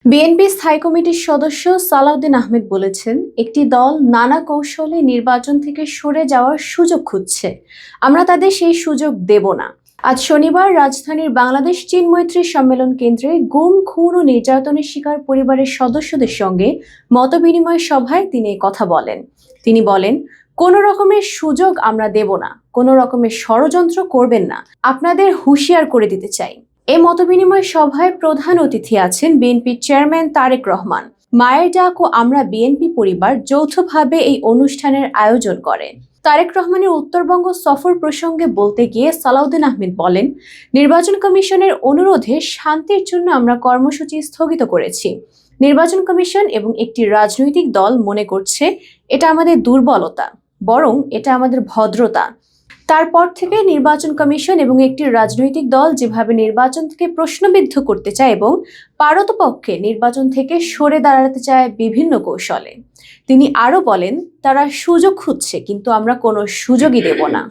BNP স্থায়ী কমিটির সদস্য সালাউদ্দিন আহমেদ বলেছেন, একটি দল নানা কৌশলে নির্বাচন থেকে সরে যাওয়ার সুযোগ খুঁজছে। আমরা তাদের সেই সুযোগ দেব না। আজ শনিবার রাজধানীর বাংলাদেশ চীন মৈত্রী সম্মেলন কেন্দ্রে গুম, খুন ও নির্যাতনের শিকার পরিবারের সদস্যদের সঙ্গে মতবিনিময় সভায় তিনি এই কথা বলেন। তিনি বলেন, কোনো রকমের সুযোগ আমরা দেব না, কোনো রকমের ষড়যন্ত্র করবেন না, আপনাদের হুঁশিয়ার করে দিতে চাই। এই মতবিনিময় সভায় প্রধান অতিথি আছেন বিএনপির চেয়ারম্যান তারেক রহমান। মায়ের ডাক ও আমরা বিএনপি পরিবার যৌথভাবে এই অনুষ্ঠানের আয়োজন করে। তারেক রহমানের উত্তরবঙ্গ সফর প্রসঙ্গে বলতে গিয়ে সালাউদ্দিন আহমেদ বলেন, নির্বাচন কমিশনের অনুরোধে শান্তির জন্য আমরা কর্মসূচি স্থগিত করেছি। নির্বাচন কমিশন এবং একটি রাজনৈতিক দল মনে করছে এটা আমাদের দুর্বলতা, বরং এটা আমাদের ভদ্রতা। তারপর থেকে নির্বাচন কমিশন এবং একটি রাজনৈতিক দল যেভাবে নির্বাচন থেকে প্রশ্নবিদ্ধ করতে চায় এবং পারতপক্ষে নির্বাচন থেকে সরে দাঁড়াতে চায় বিভিন্ন কৌশলে। তিনি আরো বলেন, তারা সুযোগ খুঁজছে, কিন্তু আমরা কোনো সুযোগই দেব না।